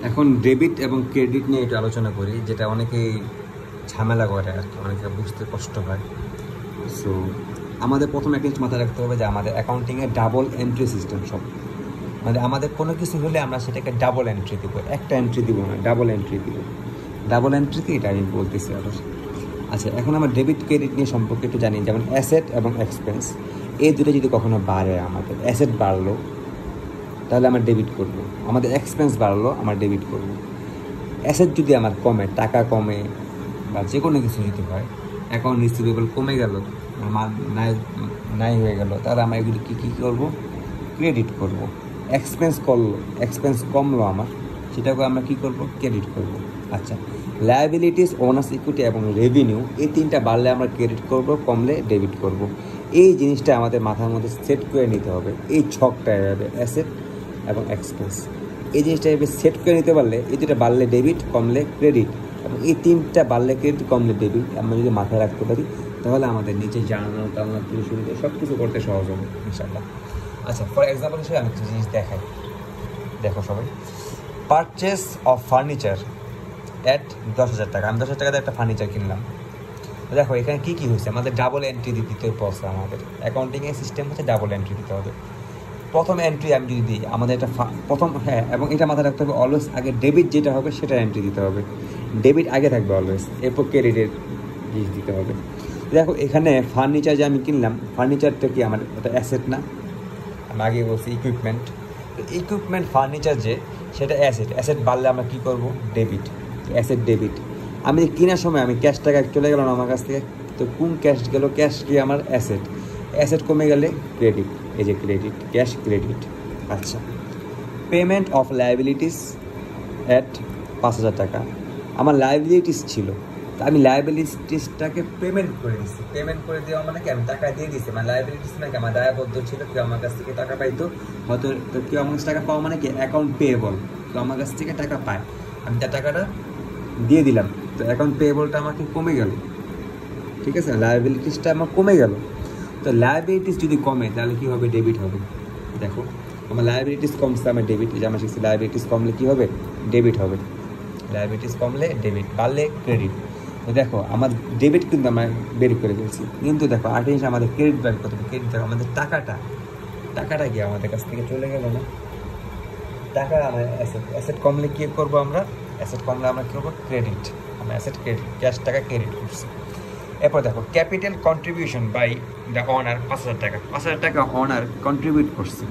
এখন ডেবিট এবং ক্রেডিট নিয়ে একটু আলোচনা করি, যেটা অনেকেই ঝামেলা করে আর কি, অনেকে বুঝতে কষ্ট হয়। সো আমাদের প্রথমে একটা জিনিস মাথায় রাখতে হবে যে আমাদের অ্যাকাউন্টিংয়ে ডাবল এন্ট্রি সিস্টেম সব, মানে আমাদের কোনো কিছু হলে আমরা সেটাকে ডাবল এন্ট্রি দিব, একটা এন্ট্রি দিব না, ডাবল এন্ট্রি দিব। ডাবল এন্ট্রি কি, এটা আমি বলতেছি আবার। আচ্ছা, এখন আমার ডেবিট ক্রেডিট নিয়ে সম্পর্কে একটু জানি। যেমন অ্যাসেট এবং এক্সপেন্স, এই দুটো যদি কখনো বাড়ে, আমাদের অ্যাসেট বাড়লো তাহলে আমার ডেবিট করব, আমাদের এক্সপেন্স বাড়লো আমার ডেবিট করব। অ্যাসেট যদি আমার কমে, টাকা কমে বা যে কোনো কিছু যদি হয়, অ্যাকাউন্ট রিসিভেবল কমে গেল, মাল নাই হয়ে গেল, তাহলে আমরা এগুলি কী করবো, ক্রেডিট করব। এক্সপেন্স কমলো আমার, সেটাকে আমরা কী করব, ক্রেডিট করব। আচ্ছা, লায়াবিলিটিস, ওনার্স ইকুইটি এবং রেভিনিউ, এই তিনটা বাড়লে আমরা ক্রেডিট করব, কমলে ডেবিট করব। এই জিনিসটা আমাদের মাথার মধ্যে সেট করে নিতে হবে। এই ছকটা এভাবে অ্যাসেট এবং এক্সপেন্স, এই জিনিসটা এভাবে সেট করে নিতে পারলে, এই দুটো বাড়লে ডেবিট, কমলে ক্রেডিট, এবং এই তিনটা বাড়লে ক্রেডিট, কমলে ডেবিট আমরা যদি মাথায় রাখতে পারি, তাহলে আমাদের নিচে জানানো টানানো থেকে শুরু করে সব কিছু করতে সহজ হবে ইনশাআল্লাহ। আচ্ছা, ফর এক্সাম্পল হিসেবে আমি কিছু জিনিস দেখাই। দেখো সবাই, পারচেস অফ ফার্নিচার অ্যাট 10,000 টাকা। আমি 10,000 টাকাতে একটা ফার্নিচার কিনলাম। দেখো এখানে কী কী হয়েছে, আমাদের ডাবল এন্ট্রি দিতে বলছে। আমাদের অ্যাকাউন্টিংয়ের সিস্টেম হচ্ছে ডাবল এন্ট্রি দিতে হবে। প্রথম এন্ট্রি আমি যদি দিই, আমাদের এটা প্রথম, হ্যাঁ, এবং এটা মাথায় রাখতে হবে অলওয়েজ আগে ডেবিট যেটা হবে সেটা এন্ট্রি দিতে হবে। ডেবিট আগে থাকবে অলওয়েজ, এরপর ক্রেডিটের জিনিস দিতে হবে। দেখো এখানে ফার্নিচার যে আমি কিনলাম, ফার্নিচারটা কি আমার এটা অ্যাসেট না? আমি আগে বলছি ইকুইপমেন্ট। তো ইকুইপমেন্ট ফার্নিচার যে, সেটা অ্যাসেট বাড়লে আমরা কী করবো, ডেবিট, অ্যাসেট ডেবিট। আমি কেনার সময় আমি ক্যাশ টাকা চলে গেল না আমার কাছ থেকে, তো কোন ক্যাশ গেল, ক্যাশ কি আমার অ্যাসেট কমে গেলে ক্রেডিট, এই যে ক্রেডিট, ক্যাশ ক্রেডিট। আচ্ছা, পেমেন্ট অফ লায়াবিলিটিস অ্যাট 5,000 টাকা। আমার লায়াবিলিটিস ছিল, তো আমি লায়াবিলিটিসটাকে পেমেন্ট করে দিচ্ছি। পেমেন্ট করে দেওয়া মানে কি, আমি টাকা দিয়ে দিচ্ছি। মানে লায়াবিলিটিস মানে কি, আমার দায়বদ্ধ ছিল, কেউ আমার কাছ থেকে টাকা পাইতো, হয়তো তো কেউ আমার কাছে টাকা পাওয়া মানে কি অ্যাকাউন্ট পেয়েবল, তো আমার কাছ থেকে টাকা পায়, আমি তার টাকাটা দিয়ে দিলাম, তো অ্যাকাউন্ট পেয়েবলটা আমাকে কমে গেল। ঠিক আছে, লায়াবিলিটিসটা আমার কমে গেল। তো লায়াবিলিটিস যদি কমে তাহলে কী হবে, ডেবিট হবে। দেখো আমার লায়াবিলিটিস কমছে, আমার ডেবিট, এই যে আমরা শিখছি লায়াবিলিটিস কমলে কী হবে, ডেবিট হবে। লায়াবিলিটিস কমলে ডেবিট, বাড়লে ক্রেডিট। তো দেখো আমার ডেবিট কিন্তু আমরা বের করে ফেলছি, কিন্তু দেখো আর জিনিস আমাদের ক্রেডিট বের করতে হবে। ক্রেডিট দেখো আমাদের টাকাটা গিয়ে আমাদের কাছ থেকে চলে গেল না, টাকা আমার অ্যাসেট কমলে কী করবো আমরা, অ্যাসেট কমলে আমরা কী করবো, ক্রেডিট। আমরা অ্যাসেট ক্রেডিট, ক্যাশ টাকা ক্রেডিট করছি। এরপর দেখো capital contribution by the owner 5,000 টাকা। 5,000 টাকা অনার কন্ট্রিবিউট করছে।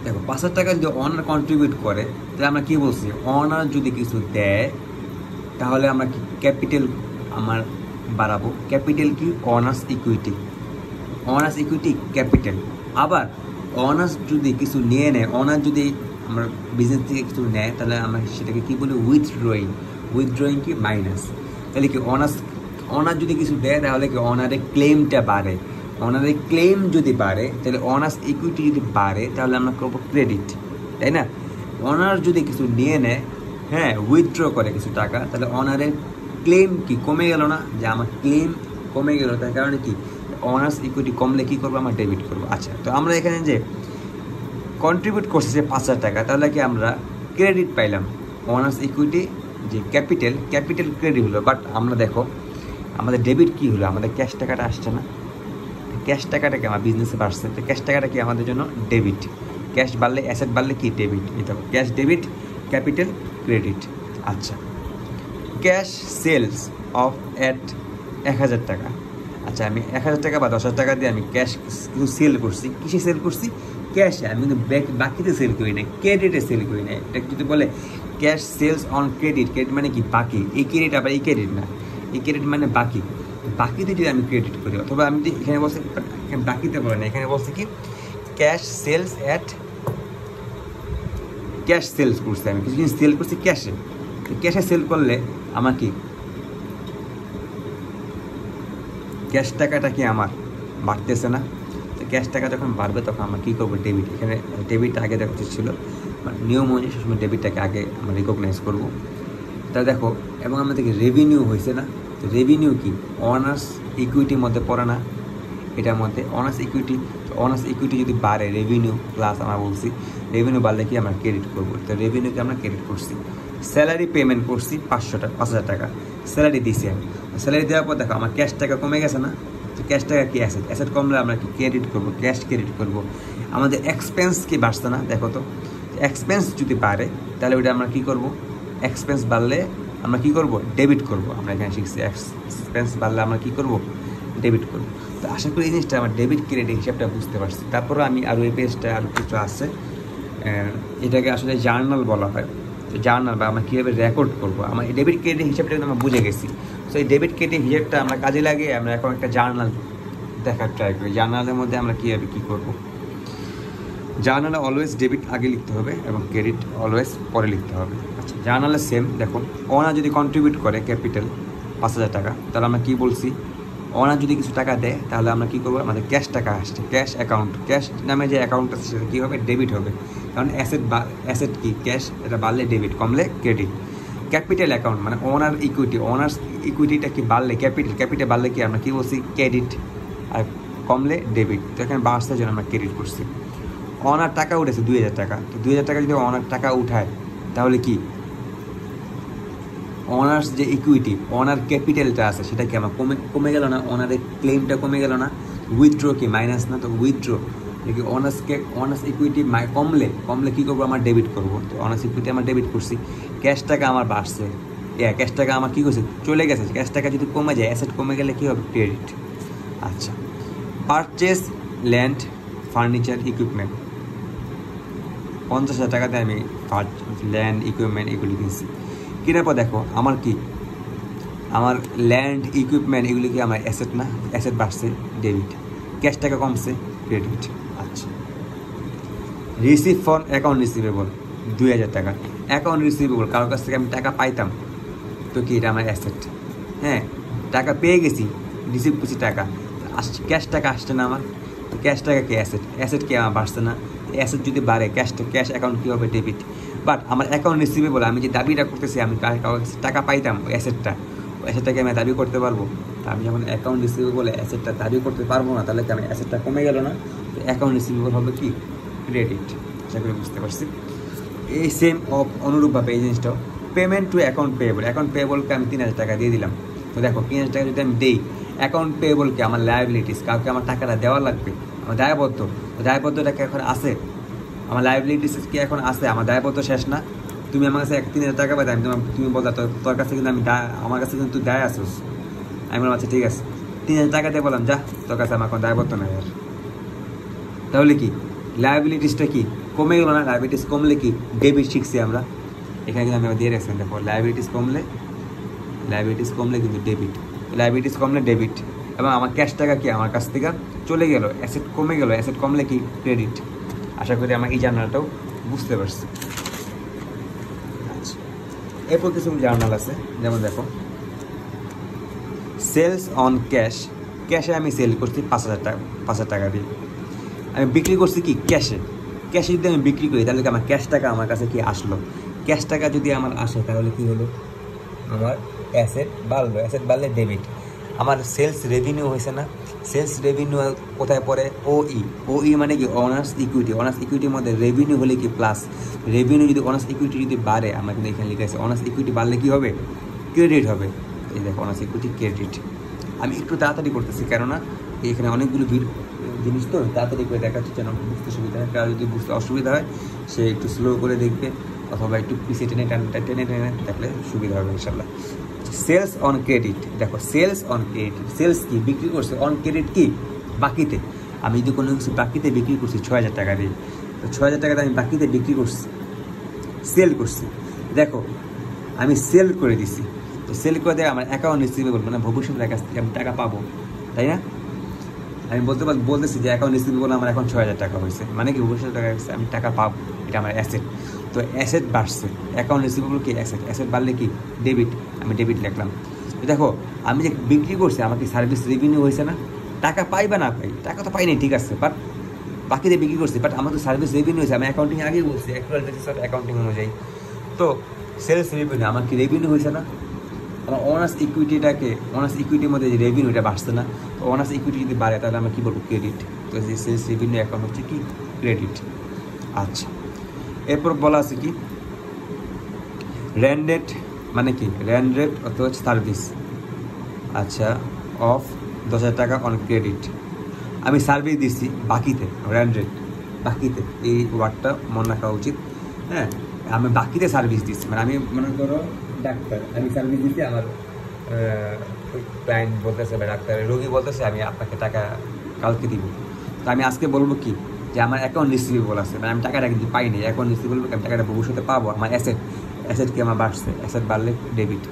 দেখো 5,000 টাকা যদি অনার কন্ট্রিবিউট করে, তাহলে আমরা কী বলছি, অনার যদি কিছু দেয় তাহলে আমরা কি ক্যাপিটাল আমার বাড়াবো। ক্যাপিটাল কি, অনার্স ইকুইটি ক্যাপিটাল। আবার অনার্স যদি কিছু নিয়ে নেয়, অনার যদি আমার বিজনেস থেকে কিছু নেয়, তাহলে আমরা সেটাকে কী বলি, উইথড্রয়িং কি মাইনাস। তাহলে কি অনার যদি কিছু দেয় তাহলে কি অনারের ক্লেমটা বাড়ে। অনারের ক্লেম যদি বাড়ে তাহলে অনার্স ইকুইটি যদি বাড়ে তাহলে আমরা করবো ক্রেডিট, তাই না? অনার যদি কিছু নিয়ে নেয়, হ্যাঁ, উইথড্র করে কিছু টাকা, তাহলে অনারের ক্লেম কি কমে গেল না, যে আমার ক্লেম কমে গেল, তার কারণে কি অনার্স ইকুইটি কমলে কী করবো, আমরা ডেবিট করবো। আচ্ছা, তো আমরা এখানে যে কন্ট্রিবিউট করছে যে 5,000 টাকা, তাহলে কি আমরা ক্রেডিট পাইলাম। অনার্স ইকুইটি যে ক্যাপিটাল ক্রেডিট হলো, বাট আমরা দেখো আমাদের ডেবিট কী হলো, আমাদের ক্যাশ টাকাটা আসছে না। ক্যাশ টাকাটা কি আমার বিজনেসে বাড়ছে, তো ক্যাশ টাকাটা কি আমাদের জন্য ডেবিট। ক্যাশ বাড়লে, অ্যাসেট বাড়লে কি ডেবিট, এটা ক্যাশ ডেবিট, ক্যাপিটাল ক্রেডিট। আচ্ছা, ক্যাশ সেলস অফ অ্যাট 1,000 টাকা। আচ্ছা, আমি 1,000 টাকা বা 10,000 টাকা দিয়ে আমি ক্যাশ কিছু সেল করছি। কিসে সেল করছি, ক্যাশে। আমি কিন্তু বাকিতে সেল করি না, ক্রেডিটে সেল করি না। এটা যদি বলে ক্যাশ সেলস অন ক্রেডিট মানে কি বাকি, এই ক্রেডিট আবার এই ক্রেডিট না, এই ক্রেডিট মানে বাকিতে যদি আমি ক্রেডিট করি, অথবা আমি এখানে বলছি বাকিতে বলে না, এখানে বলছি কি cash sales at, cash sales করছি, আমি কিছু জিনিস সেল করছি ক্যাশে। ক্যাশে সেল করলে আমার কি ক্যাশ টাকাটা কি আমার বাড়তেছে না। তো ক্যাশ টাকা যখন বাড়বে তখন আমরা কী করবো, ডেবিট। এখানে ডেবিটটা আগে দেখা ছিল, নিয়ম অনুযায়ী সবসময় ডেবিটটাকে আগে আমরা রিকগনাইজ করবো। তা দেখো, এবং আমাদেরকে রেভিনিউ হয়েছে না, তো রেভিনিউ কি অনার্স ইকুইটির মধ্যে পড়ে না, এটার মধ্যে অনার্স ইকুইটি। অনার্স ইকুইটি যদি বাড়ে, রেভিনিউ প্লাস আমরা বলছি রেভিনিউ বাড়লে কি আমরা ক্রেডিট করবো, তো রেভিনিউকে আমরা ক্রেডিট করছি। স্যালারি পেমেন্ট করছি 5,000 টাকা স্যালারি দিছি আমি। স্যালারি দেওয়ার পর দেখো আমার ক্যাশ টাকা কমে গেছে না, তো ক্যাশ টাকা কি অ্যাসেট, অ্যাসেট কমলে আমরা কি ক্রেডিট করবো, ক্যাশ ক্রেডিট করবো। আমাদের এক্সপেন্স কি বাড়ছে না, দেখো তো এক্সপেন্স যদি বাড়ে তাহলে ওইটা আমরা কী করবো, এক্সপেন্স বাড়লে আমরা কী করবো, ডেবিট করবো। আমরা এখানে শিখছি এক্সপেন্স বাড়লে আমরা কী করবো, ডেবিট করবো। তো আশা করি এই জিনিসটা আমার ডেবিট ক্রেডিট হিসাবটা বুঝতে পারছি। তারপরে আমি আরও এই পেজটা আরও কিছু আছে, এটাকে আসলে জার্নাল বলা হয়। তো জার্নাল বা আমরা কীভাবে রেকর্ড করবো, আমার এই ডেবিট ক্রেডিট হিসাবটা কিন্তু আমরা বুঝে গেছি। তো এই ডেবিট ক্রেডিট হিসাবটা আমরা কাজে লাগিয়ে আমরা এখন একটা জার্নাল দেখার ট্রাই করি। জার্নালের মধ্যে আমরা কীভাবে কী করবো, জার্নালে অলওয়েজ ডেবিট আগে লিখতে হবে এবং ক্রেডিট অলওয়েজ পরে লিখতে হবে। আচ্ছা, জার্নালে সেম দেখুন, ওনার যদি কন্ট্রিবিউট করে ক্যাপিটাল 5,000 টাকা, তাহলে আমরা কী বলছি, ওনার যদি কিছু টাকা দেয় তাহলে আমরা কী করবো, আমাদের ক্যাশ টাকা আসছে, ক্যাশ অ্যাকাউন্ট, ক্যাশ নামে যে অ্যাকাউন্ট আছে সেটা কী হবে, ডেবিট হবে। কারণ অ্যাসেট কি ক্যাশ, এটা বাড়লে ডেবিট, কমলে ক্রেডিট। ক্যাপিটাল অ্যাকাউন্ট মানে ওনার ইকুইটি, ওনার্স ইকুইটিটা কি বাড়লে ক্যাপিটাল বাড়লে কি আমরা কী বলছি, ক্রেডিট, আর কমলে ডেবিট। তো এখানে বাড়ছে জন্য আমরা ক্রেডিট করছি। ওনার টাকা উঠেছে 2,000 টাকা, তো 2,000 টাকা যদি ওনার টাকা উঠায় তাহলে কি অনার্স যে ইকুইটি, ওনার ক্যাপিটালটা আছে সেটা কি আমার কমে গেল না, ওনারের ক্লেমটা কমে গেল না। উইথড্র কি মাইনাস না, তো উইথড্র দেখি অনার্স ইকুইটি কমলে কী করবো, আমার ডেবিট করবো। তো অনার্স ইকুইটি আমার ডেবিট করছি। ক্যাশ টাকা আমার বাড়ছে, ক্যাশ টাকা আমার কী করছে, চলে গেছে। ক্যাশ টাকা যদি কমে যায়, অ্যাসেট কমে গেলে কী হবে, ক্রেডিট। আচ্ছা, পারচেস ল্যান্ড ফার্নিচার ইকুইপমেন্ট 50,000 টাকাতে আমি ল্যান্ড ইকুইপমেন্ট এগুলি কিনছি। কেনার পর দেখো আমার কি, আমার ল্যান্ড ইকুইপমেন্ট এগুলি কি আমার অ্যাসেট না, অ্যাসেট বাড়ছে, ডেবিট। ক্যাশ টাকা কমছে, ক্রেডিট। আচ্ছা, রিসিভ ফর অ্যাকাউন্ট রিসিভেবল 2,000 টাকা, অ্যাকাউন্ট রিসিভেবল কারোর কাছ থেকে আমি টাকা পাইতাম, তো কি এটা আমার অ্যাসেট। হ্যাঁ, টাকা পেয়ে গেছি, রিসিভ করছি, টাকা আসছে, ক্যাশ টাকা আসছে না আমার, তো ক্যাশ টাকা কি অ্যাসেট, অ্যাসেট কি আমার বাড়ছে না। অ্যাসেট যদি বাড়ে, ক্যাশ অ্যাকাউন্ট কী হবে, ডেবিট। বাট আমার অ্যাকাউন্ট রিসিভেবল, আমি যে দাবিটা করতেছি, আমি টাকা পাইতাম ওই অ্যাসেটটাকে আমি দাবি করতে পারবো। আমি যখন অ্যাকাউন্ট রিসিভেবল অ্যাসেটটা দাবি করতে পারবো না, তাহলে কি আমি অ্যাসেটটা কমে গেল না, তো অ্যাকাউন্ট রিসিভেবল হবে কি, ক্রেডিট। আশা করি বুঝতে পারছি। এই সেম অনুরূপভাবে এই জিনিসটাও, পেমেন্ট টু অ্যাকাউন্ট পেয়েবলকে আমি 3,000 টাকা দিয়ে দিলাম। তো দেখো 3,000 টাকা যদি আমি দিই, অ্যাকাউন্ট পেয়েবলকে আমার লায়াবিলিটিস, কাউকে আমার টাকাটা দেওয়া লাগবে, আমার দায়বদ্ধটা কি এখন আছে, আমার লায়াবিলিটিস কি এখন আছে, আমার দায়বদ্ধ শেষ না। তুমি আমার কাছে 3,000 টাকা পাই, তুমি বলতা তোর কাছে কিন্তু আমার কাছে কিন্তু তুই দায় আসোস। আমি বললাম আচ্ছা ঠিক আছে, 3,000 টাকা দিয়ে বললাম যা, তোর কাছে আমার কোনো দায়বদ্ধ নাই আর। তাহলে কি লায়াবিলিটিসটা কি কমে গেল না, লায়াবিলিটিস কমলে কি ডেবিট শিখছি আমরা। এখানে কিন্তু আমি দিয়ে রাখছি, দেখো লায়াবিলিটিস কমলে কিন্তু ডেবিট, লায়াবিলিটিস কমলে ডেবিট। এবং আমার ক্যাশ টাকা কি আমার কাছ থেকে চলে গেল, অ্যাসেট কমে গেল, অ্যাসেট কমলে কি ক্রেডিট। আশা করি আমার এই জার্নালটাও বুঝতে পারছি। আচ্ছা, এরপর কিছু জার্নাল আছে, যেমন দেখো সেলস অন ক্যাশে আমি সেল করছি 5,000 টাকা দিয়ে, আমি বিক্রি করছি কি ক্যাশে যদি আমি বিক্রি করি তাহলে কি আমার ক্যাশ টাকা আমার কাছে কি আসলো, ক্যাশ টাকা যদি আমার আসে তাহলে কি হলো, আমার অ্যাসেট বাড়লে ডেবিট। আমার সেলস রেভিনিউ হয়েছে না, সেলস রেভিনিউ কোথায় পড়ে, ওই মানে কি অনার্স ইকুইটির মধ্যে রেভিনিউ হলে কি প্লাস, রেভিনিউ যদি অনার্স ইকুইটি যদি বাড়ে, আমরা কিন্তু এখানে লিখে আছে অনার্স ইকুইটি বাড়লে কী হবে, ক্রেডিট হবে। এই দেখো অনার্স ইকুইটি ক্রেডিট। আমি একটু তাড়াতাড়ি করতেছি, কেননা এখানে অনেকগুলো জিনিস তো তাড়াতাড়ি করে দেখাচ্ছি যেন বুঝতে সুবিধা হয়। কারো যদি বুঝতে অসুবিধা হয় সে একটু স্লো করে দেখবে, অথবা একটু পিছিয়ে টেনে দেখলে সুবিধা হবে ইনশাল্লাহ। সেলস অন ক্রেডিট, দেখো সেলস কি বিক্রি করছে, অন ক্রেডিট কি বাকিতে। আমি যদি কোনো কিছু বাকিতে বিক্রি করছি 6,000 টাকা দিয়ে, তো 6,000 টাকাতে আমি বাকিতে বিক্রি করছি, সেল করছি। দেখো আমি সেল করে দিছি, তো সেল করে দেয় আমার অ্যাকাউন্ট রিসিভেবল, মানে ভবিষ্যতের কাছ থেকে আমি টাকা পাবো, তাই না। আমি বলতেছি যে অ্যাকাউন্ট রিসিভেবল আমার এখন 6,000 টাকা হয়েছে, মানে কি ভবিষ্যতের টাকা আমি টাকা পাবো, এটা আমার অ্যাসেট। তো অ্যাসেট বাড়ছে, অ্যাকাউন্ট রিসিভেবল কি অ্যাসেট বাড়লে কি ডেবিট, আমি ডেবিট লিখলাম। তো দেখো আমি যে বিক্রি করছি আমার কি সার্ভিস রেভিনিউ হয়েছে না, টাকা পাই বা না পাই, টাকা তো পাইনি ঠিক আছে, বাট বাকিতে বিক্রি করছি, বাট আমার তো সার্ভিস রেভিনিউ হয়েছে, আমি অ্যাকাউন্টিং আগেই বলছি অ্যাকচুয়াল বেসিস অফ অ্যাকাউন্টিং অনুযায়ী। তো সেলস রেভিনিউ আমার কি রেভিনিউ হয়েছে না, আমার অনার্স ইকুইটির মধ্যে যে রেভিনিউটা বাড়ছে না, তো অনার্স ইকুইটি যদি বাড়ে তাহলে আমরা কী বলবো, ক্রেডিট। তো যে সেলস রেভিনিউ অ্যাকাউন্ট হচ্ছে কি ক্রেডিট। আচ্ছা, এরপর বলা আছে কি র্যান রেট, মানে কি র্যান রেট অথবা হচ্ছে সার্ভিস, আচ্ছা অফ 10,000 টাকা অন ক্রেডিট। আমি সার্ভিস দিচ্ছি বাকিতে, র্যান রেট বাকিতে, এই ওয়ার্ডটা মনে রাখা উচিত। হ্যাঁ, আমি বাকিতে সার্ভিস দিচ্ছি, মানে আমি মনে করো ডাক্তার, আমি সার্ভিস দিচ্ছি, আমার ক্লায়েন্ট বলতেছে বা ডাক্তার রোগী বলতেছে আমি আপনাকে টাকা কালকে দিব। তো আমি আজকে বলবো কি যে আমার অ্যাকাউন্ট রিসিভেবল আছে, মানে আমি টাকাটা কিন্তু পাইনি, অ্যাকাউন্ট রিসিভেবল, আমি টাকাটা ভবিষ্যতে পাবো। আমার অ্যাসেট কি আমার বাড়ছে, অ্যাসেট বাড়লে ডেবিট।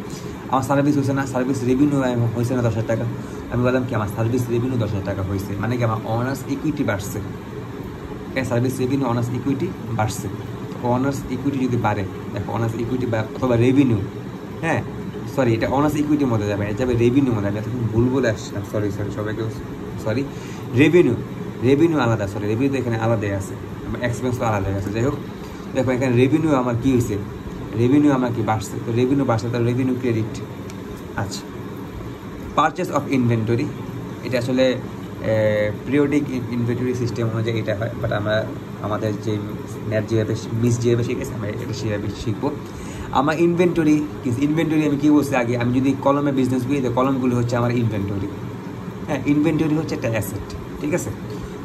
আমার সার্ভিস হয়েছে না, সার্ভিস রেভিনিউ হয়েছে না 10,000 টাকা, আমি বললাম কি আমার সার্ভিস রেভিনিউ 10,000 টাকা হয়েছে, মানে কি আমার অনার্স ইকুইটি বাড়ছে। সার্ভিস রেভিনিউ অনার্স ইকুইটি বাড়ছে। অনার্স ইকুইটি যদি বাড়ে, দেখো অনার্স ইকুইটি অথবা রেভিনিউ, হ্যাঁ সরি এটা অনার্স ইকুইটির মধ্যে যাবে, এটা যাবে রেভিনিউ মধ্যে। আমি তখন ভুল বলে আসছিলাম, সরি সবাইকে সরি। রেভিনিউ আলাদা, সরি রেভিনিউ তো এখানে আলাদাই আছে, আমার এক্সপেন্সও আলাদাই আছে। যাই হোক, দেখো এখানে রেভিনিউ আমার কী হয়েছে, রেভিনিউ আমার কি বাড়ছে, তো রেভিনিউ বাড়ছে, তাহলে রেভিনিউ ক্রেডিট। আচ্ছা, পারচেস অফ ইনভেন্টরি, এটা আসলে পিরিয়ডিক ইনভেন্টরি সিস্টেম অনুযায়ী এটা হয়, বাট আমরা আমাদের যে ম্যাথ যেভাবে যেভাবে শিখেছি আমরা এটা সেভাবে শিখবো। আমার ইনভেন্টরি আমি কী বলছি আগে, আমি যদি কলমে বিজনেস করি, তো কলমগুলি হচ্ছে আমার ইনভেন্টরি। হ্যাঁ, ইনভেন্টরি হচ্ছে একটা অ্যাসেট, ঠিক আছে।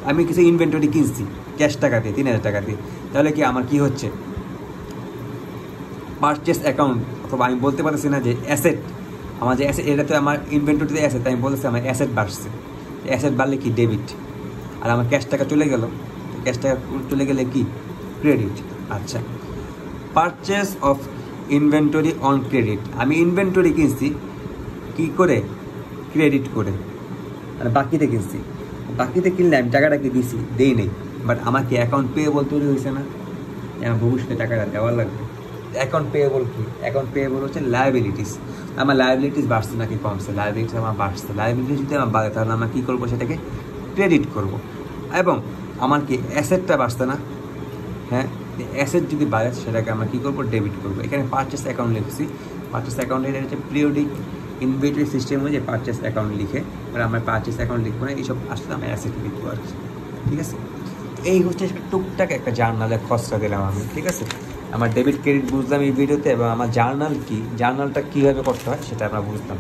আমি কিছু ইনভেন্টরি কিনছি ক্যাশ টাকা দিয়ে, 3,000 টাকা দিয়ে, তাহলে কি আমার কি হচ্ছে পারচেস অ্যাকাউন্ট, অথবা আমি বলতে পারতেছি না যে অ্যাসেট, আমার যে অ্যাসেট এটা তো আমার ইনভেন্টরিতে অ্যাসেট, আমি বলতেছি আমার অ্যাসেট বাড়ছে, অ্যাসেট বাড়লে কি ডেবিট, আর আমার ক্যাশ টাকা চলে গেল, ক্যাশ টাকা চলে গেলে কি ক্রেডিট। আচ্ছা, purchase of inventory on credit, আমি ইনভেন্টরি কিনছি কী করে, ক্রেডিট করে, মানে বাকিতে কিনছি, বাকিতে কিনলে আমি টাকাটা কি দিছি, দেই নেই, বাট আমার কি অ্যাকাউন্ট পেয়েবল তৈরি হয়েছে না, আমার ভবিষ্যতে টাকাটা দেওয়া লাগবে। অ্যাকাউন্ট পেয়েবল কি, অ্যাকাউন্ট পেয়েবল হচ্ছে লায়াবিলিটিস, আমার লায়াবিলিটিস বাড়ছে নাকি কমছে, লায়াবিলিটিস আমার বাড়ছে, লায়াবিলিটিস যদি আমার বাড়ে তাহলে আমরা কী করবো, সেটাকে ক্রেডিট করব। এবং আমার কি অ্যাসেটটা বাড়ছে না, হ্যাঁ অ্যাসেট যদি বাড়ে সেটাকে আমরা কী করবো, ডেবিট করবো। এখানে পারচেস অ্যাকাউন্ট লিখছি, পারচেস অ্যাকাউন্ট এটা হচ্ছে পিরিয়ডিক ইনভেন্টরি সিস্টেম অনুযায়ী পারচেস অ্যাকাউন্ট লিখে, আর আমরা পারচেস অ্যাকাউন্ট লিখবো না, এইসব আসলে আমরা অ্যাসেট লিখবো আর কি, ঠিক আছে। এই হচ্ছে টুকটাক একটা জার্নালের খসড়া দিলাম আমি, ঠিক আছে। আমার ডেবিট ক্রেডিট বুঝলাম এই ভিডিওতে, এবং আমার জার্নাল কি, জার্নালটা কীভাবে করতে হয় সেটা আমরা বুঝলাম।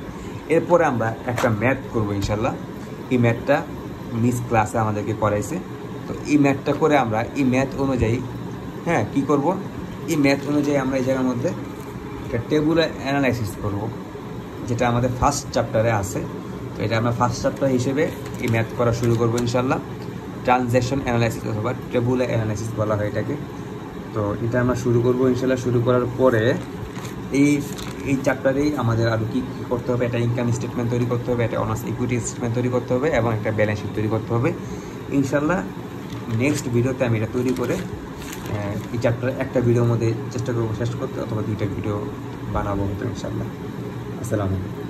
এরপরে আমরা একটা ম্যাথ করবো ইনশাল্লাহ, এই ম্যাথটা মিস ক্লাসে আমাদেরকে করাইছে। তো এই ম্যাথটা করে আমরা এই ম্যাথ অনুযায়ী, হ্যাঁ কী করব, এই ম্যাথ অনুযায়ী আমরা এই জায়গার মধ্যে একটা টেবুলার অ্যানালাইসিস করব, যেটা আমাদের ফার্স্ট চ্যাপ্টারে আছে। তো এটা আমরা ফার্স্ট চ্যাপ্টার হিসেবে এই ম্যাথ করা শুরু করবো ইনশাল্লাহ। ট্রানজ্যাকশন অ্যানালাইসিস অথবা টেবুলার অ্যানালাইসিস বলা হয় এটাকে। তো এটা আমরা শুরু করবো ইনশাল্লাহ। শুরু করার পরে এই চ্যাপ্টারেই আমাদের আরও কী কী করতে হবে, একটা ইনকাম স্টেটমেন্ট তৈরি করতে হবে, একটা অনার্স ইকুইটি স্টেটমেন্ট তৈরি করতে হবে, এবং একটা ব্যালেন্স শিট তৈরি করতে হবে ইনশাল্লাহ। নেক্সট ভিডিওতে আমি এটা তৈরি করে এই চ্যাপ্টারে একটা ভিডিওর মধ্যে চেষ্টা করবো শেষ করতে, অথবা 2টা ভিডিও বানাবো হতো ইনশাল্লাহ। আসসালামু আলাইকুম।